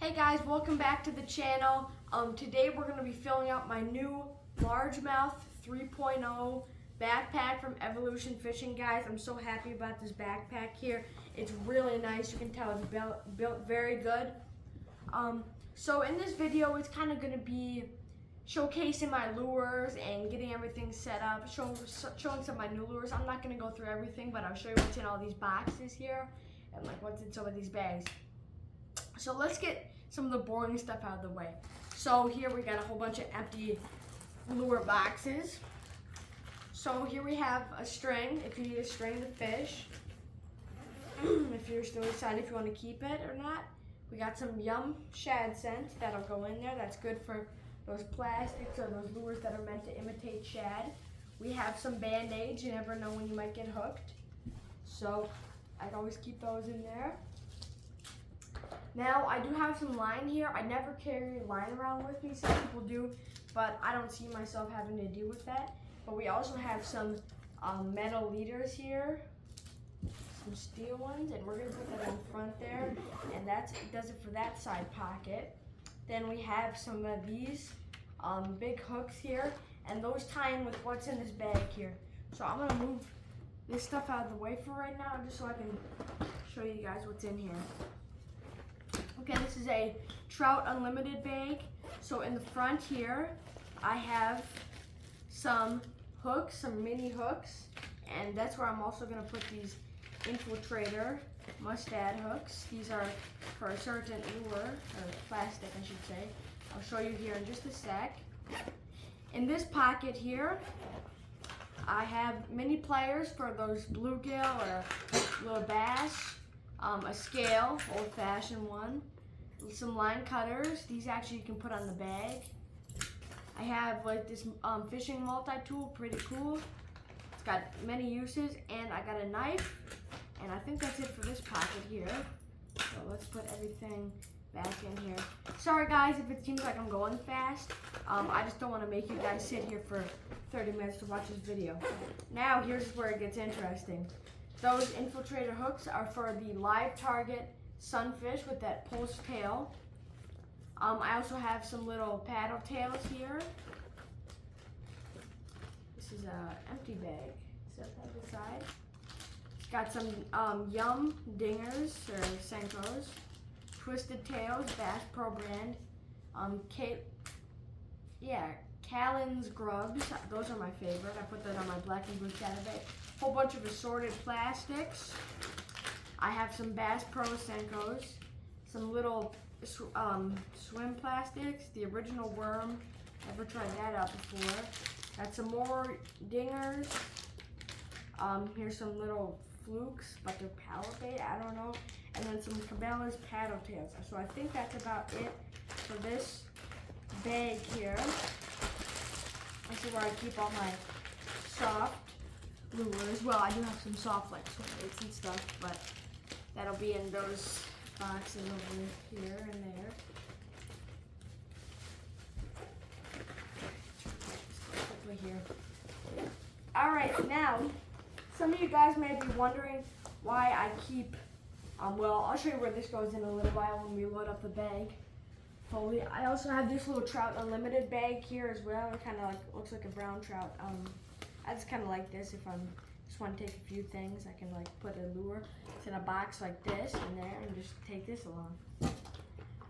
Hey guys, welcome back to the channel. Today we're going to be filling out my new largemouth 3.0 backpack from Evolution Fishing. Guys, I'm so happy about this backpack here. It's really nice. You can tell it's built very good. So in this video, it's kind of going to be showcasing my lures and getting everything set up, showing some of my new lures. I'm not going to go through everything, but I'll show you what's in all these boxes here and like what's in some of these bags. So let's get some of the boring stuff out of the way. So here we got a whole bunch of empty lure boxes. So here we have a string, if you need a string to fish. If you're still deciding if you want to keep it or not. We got some Yum shad scent that'll go in there. That's good for those plastics or those lures that are meant to imitate shad. We have some Band-Aids. You never know when you might get hooked. So I'd always keep those in there. Now, I do have some line here. I never carry line around with me. Some people do, but I don't see myself having to deal with that. But we also have some metal leaders here, some steel ones, and we're going to put that in front there, and that does it for that side pocket. Then we have some of these big hooks here, and those tie in with what's in this bag here. So I'm going to move this stuff out of the way for right now, just so I can show you guys what's in here. Okay, this is a Trout Unlimited bag. So in the front here, I have some hooks, some mini hooks, and that's where I'm also going to put these infiltrator mustad hooks. These are for a certain lure, or plastic I should say. I'll show you here in just a sec. In this pocket here, I have mini pliers for those bluegill or little bass, a scale, old-fashioned one, some line cutters. These actually you can put on the bag. I have like this fishing multi-tool, pretty cool. It's got many uses, and I got a knife, and I think that's it for this pocket here. So let's put everything back in here. Sorry guys if it seems like I'm going fast. I just don't want to make you guys sit here for 30 minutes to watch this video. Now here's where it gets interesting. Those infiltrator hooks are for the live target sunfish with that pulse tail. I also have some little paddle tails here. This is an empty bag. Set that aside. It's got some Yum dingers or Senkos, twisted tails, Bass Pro brand. Callan's grubs. Those are my favorite. I put that on my Black and Blue Chatterbait. Whole bunch of assorted plastics. I have some Bass Pro Senkos, some little swim plastics, the original worm. Never tried that out before. Got some more dingers. Here's some little flukes, but they're pallet bait, I don't know. And then some Cabela's paddle tails. So I think that's about it for this bag here. This is where I keep all my soft lures. Well, I do have some soft like swim baits and stuff, but that'll be in those boxes over here and there. Quickly here. All right, now some of you guys may be wondering why I keep. Well, I'll show you where this goes in a little while when we load up the bag. Fully. I also have this little Trout Unlimited bag here as well. It kind of like looks like a brown trout. I just kind of like this if I'm just want to take a few things. I can like put a lure in a box like this in there and just take this along.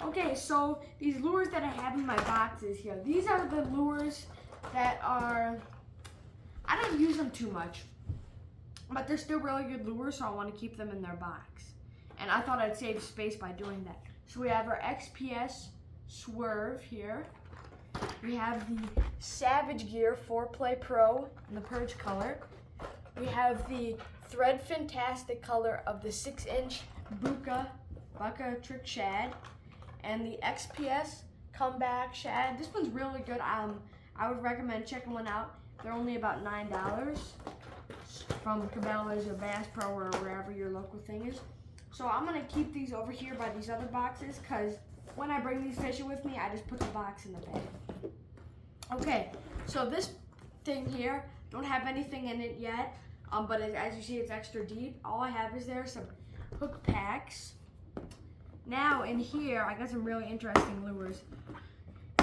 Okay, so these lures that I have in my boxes here, these are the lures that are, I don't use them too much, but they're still really good lures, so I want to keep them in their box. And I thought I'd save space by doing that. So we have our XPS Swerve here. We have the Savage Gear 4Play Pro in the Purge color. We have the Thread Fantastic color of the 6-inch Bucca Trick Shad, and the XPS Comeback Shad. This one's really good. I would recommend checking one out. They're only about $9 from Cabela's or Bass Pro or wherever your local thing is. So I'm gonna keep these over here by these other boxes because when I bring these fishing with me, I just put the box in the bag. Okay, so this thing here, don't have anything in it yet, but as you see, it's extra deep. All I have is there some hook packs, Now in here, I got some really interesting lures.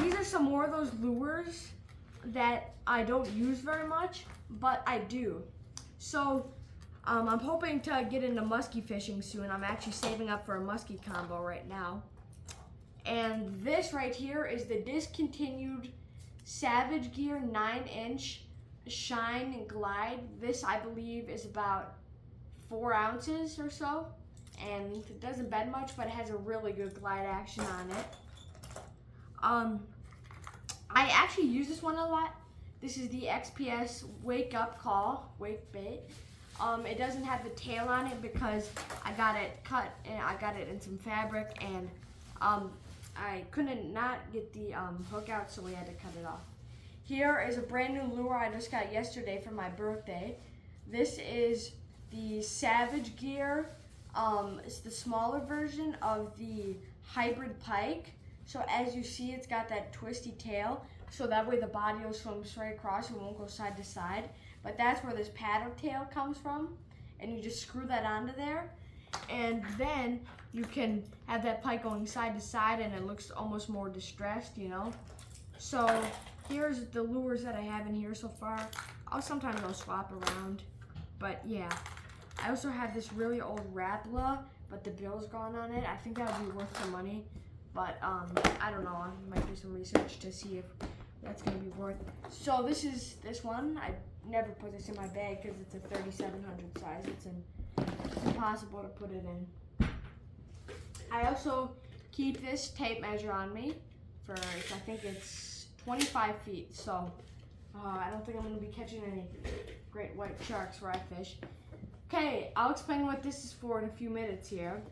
These are some more of those lures that I don't use very much, but I do. So I'm hoping to get into muskie fishing soon. I'm actually saving up for a muskie combo right now. And this right here is the discontinued Savage Gear 9-inch Shine and Glide. This, I believe, is about 4 ounces or so. And it doesn't bend much, but it has a really good glide action on it. I actually use this one a lot. This is the XPS Wake Up Call, wake bait. It doesn't have the tail on it because I got it cut and I got it in some fabric, and I couldn't not get the hook out, so we had to cut it off. Here is a brand new lure I just got yesterday for my birthday. This is the Savage Gear. It's the smaller version of the hybrid pike. So as you see, it's got that twisty tail, so that way the body will swim straight across and won't go side to side. But that's where this paddle tail comes from, and you just screw that onto there, and then you can have that pike going side to side, and it looks almost more distressed, you know. So here's the lures that I have in here so far. Sometimes I'll swap around, but yeah. I also have this really old Rapala, but the bill's gone on it. I think that would be worth some money, but I don't know. I might do some research to see if that's gonna be worth. So this is this one. I never put this in my bag because it's a 3700 size. It's impossible to put it in. I also keep this tape measure on me for, I think it's 25 feet. So I don't think I'm gonna be catching any great white sharks where I fish. Okay, I'll explain what this is for in a few minutes here.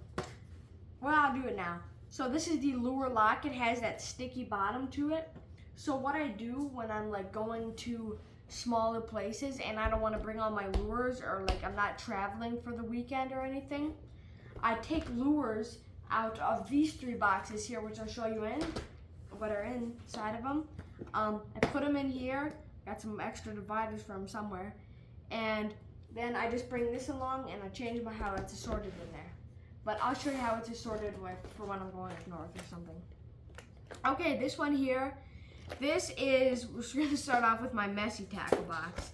Well, I'll do it now. So this is the lure lock. It has that sticky bottom to it. So what I do when I'm like going to smaller places and I don't want to bring all my lures, or like I'm not traveling for the weekend or anything, I take lures out of these 3 boxes here, which I'll show you what are inside of them. I put them in here, got some extra dividers from somewhere, and then I just bring this along and I change how it's assorted in there. But I'll show you how it's assorted for when I'm going up north or something. Okay, this one here, we're gonna start off with my messy tackle box.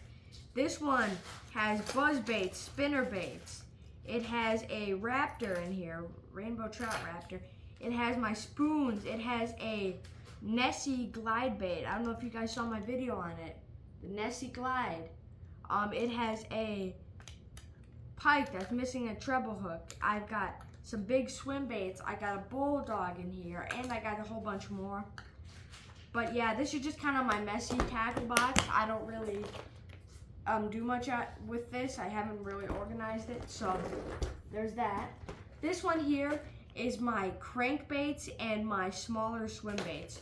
This one has buzz baits, spinner baits. It has a raptor in here, rainbow trout raptor. It has my spoons. It has a Nessie glide bait. I don't know if you guys saw my video on it. The Nessie glide. It has a pike that's missing a treble hook. I've got some big swim baits. I got a bulldog in here, and I got a whole bunch more. But yeah, this is just kind of my messy tackle box. I don't really do much with this. I haven't really organized it, so there's that. This one here is my crankbaits and my smaller swim baits.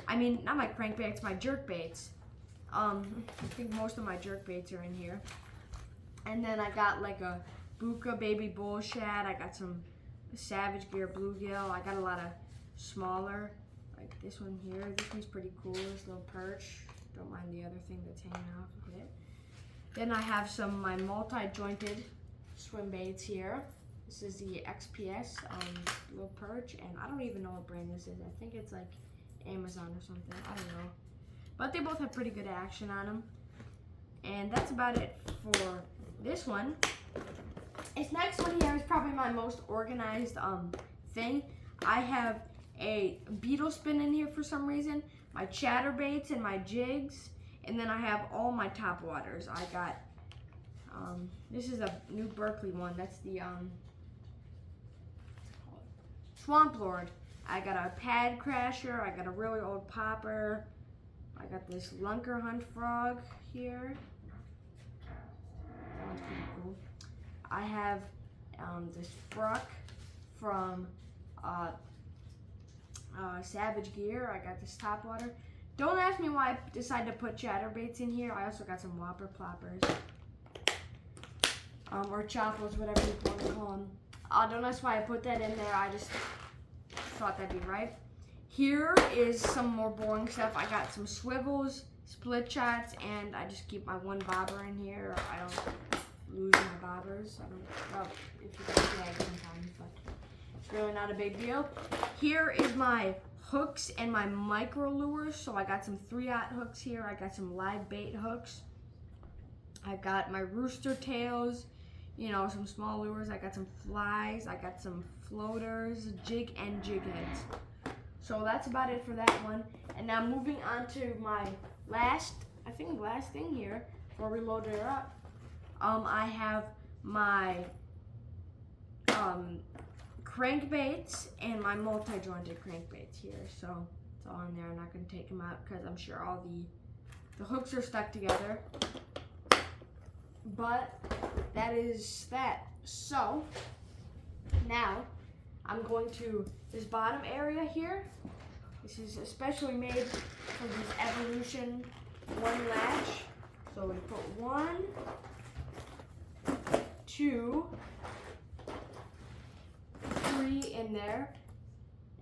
I mean, not my crankbaits, my jerk baits. I think most of my jerk baits are in here. And then I got like a Buka baby bull shad. I got some Savage Gear bluegill. I got a lot of smaller, like this one here. This one's pretty cool, this little perch. Don't mind the other thing that's hanging off of it. Then I have some my multi-jointed swim baits here. This is the XPS little perch, and I don't even know what brand this is. I think it's like Amazon or something. I don't know. But they both have pretty good action on them. And that's about it for this one. This next one here is probably my most organized thing. I have a beetle spin in here for some reason, my chatterbaits and my jigs, and then I have all my top waters. I got, this is a new Berkeley one. That's the Swamp Lord. I got a pad crasher. I got a really old popper. I got this Lunker Hunt frog here. That one's pretty cool. I have this fruck from Savage Gear. I got this topwater. Don't ask me why I decided to put chatterbaits in here. I also got some whopper ploppers. Or choppers, whatever you want to call them. Don't ask why I put that in there. I just thought that'd be right. Here is some more boring stuff. I got some swivels, split shots, and I just keep my one bobber in here. I don't lose my bobbers. I don't, well, if you guys drag sometimes, but It's really not a big deal. Here is my hooks and my micro lures. So I got some 3/0 hooks here. I got some live bait hooks. I got my rooster tails, you know, some small lures. I got some flies. I got some floaters, jig and jig heads. So that's about it for that one. And now moving on to my last thing here before we load it up. I have my crankbaits and my multi-jointed crankbaits here. So it's all in there. I'm not going to take them out because I'm sure all the hooks are stuck together. But that is that. So now I'm going to this bottom area here. This is especially made for this Evolution 1 latch. So we put 1, 2, 3 in there,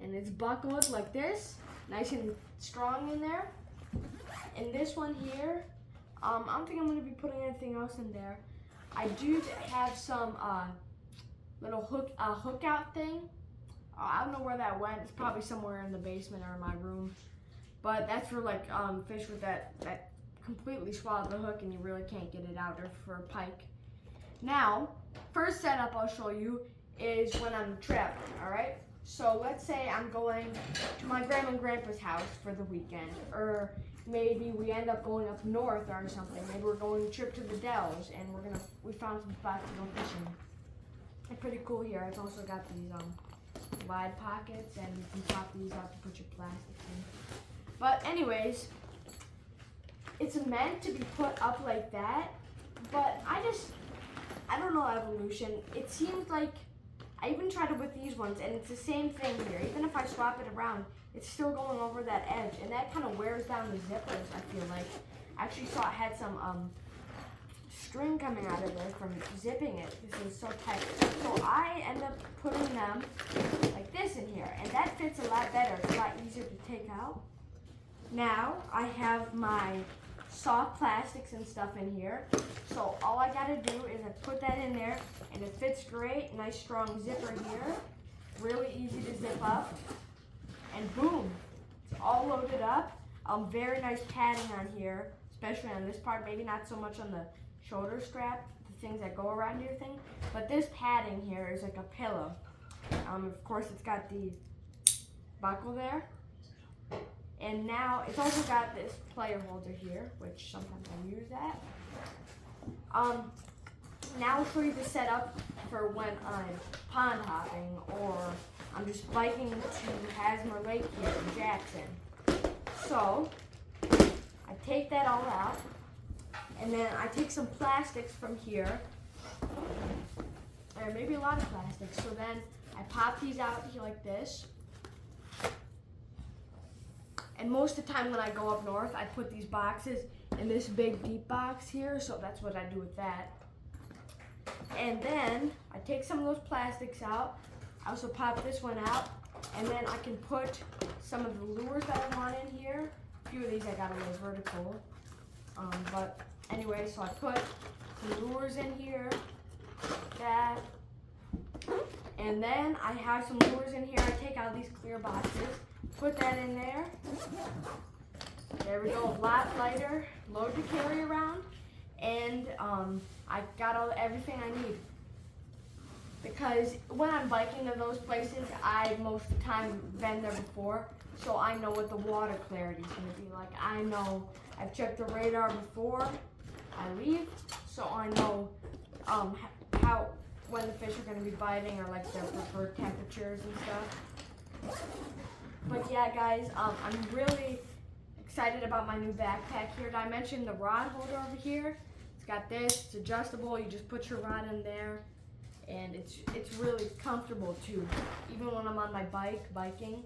and it's buckled like this, nice and strong in there. And this one here, I don't think I'm going to be putting anything else in there. I do have some little hook out thing. I don't know where that went. It's probably somewhere in the basement or in my room. But that's for like fish with that completely swallowed the hook and you really can't get it out, or for pike. Now, first setup I'll show you is when I'm traveling, all right? So let's say I'm going to my grandma and grandpa's house for the weekend, or maybe we end up going up north or something. Maybe we're going on a trip to the Dells and we found some spots to go fishing. It's pretty cool here. It's also got these wide pockets, and you can pop these out to put your plastics in. But anyways, it's meant to be put up like that, but I don't know Evolution. It seems like, I even tried it with these ones, and it's the same thing here. Even if I swap it around, it's still going over that edge, and that kind of wears down the zippers, I feel like. I actually saw it had some string coming out of there from zipping it because it was so tight. So I end up putting them like this in here, and that fits a lot better. It's a lot easier to take out. Now I have my soft plastics and stuff in here. So all I gotta do is I put that in there, and it fits great. Nice strong zipper here. Really easy to zip up. And boom, it's all loaded up. Very nice padding on here, especially on this part. Maybe not so much on the shoulder strap, the things that go around your thing. But this padding here is like a pillow. Of course, it's got the buckle there. And now it's also got this player holder here, which sometimes I use that. Now I'll show you the setup for when I'm pond hopping or I'm just biking to Hasmer Lake here in Jackson. So I take that all out, and then I take some plastics from here, or maybe a lot of plastics. So then I pop these out here like this. And most of the time when I go up north, I put these boxes in this big deep box here, so that's what I do with that. And then I take some of those plastics out. I also pop this one out, and then I can put some of the lures that I want in here. A few of these I got a little vertical. But anyway, so I put some lures in here, that. And then I have some lures in here. I take out these clear boxes, put that in there. There we go, a lot lighter load to carry around. And I got everything I need. Because when I'm biking to those places, I most of the time been there before, so I know what the water clarity is going to be like. I know, I've checked the radar before I leave, so I know when the fish are going to be biting, or like their preferred temperatures and stuff. But yeah, guys, I'm really excited about my new backpack here. Did I mention the rod holder over here? It's got this, it's adjustable, you just put your rod in there, and it's really comfortable too. Even when I'm on my biking,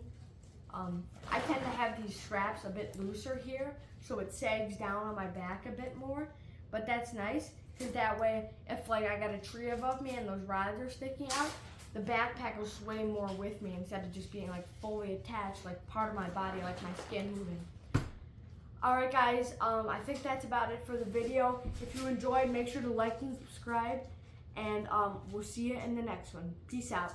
I tend to have these straps a bit looser here, so it sags down on my back a bit more, but that's nice, because that way, if like I got a tree above me and those rods are sticking out, the backpack will sway more with me instead of just being like fully attached, like part of my body, like my skin moving. Alright guys, I think that's about it for the video. If you enjoyed, make sure to like and subscribe, and we'll see you in the next one. Peace out.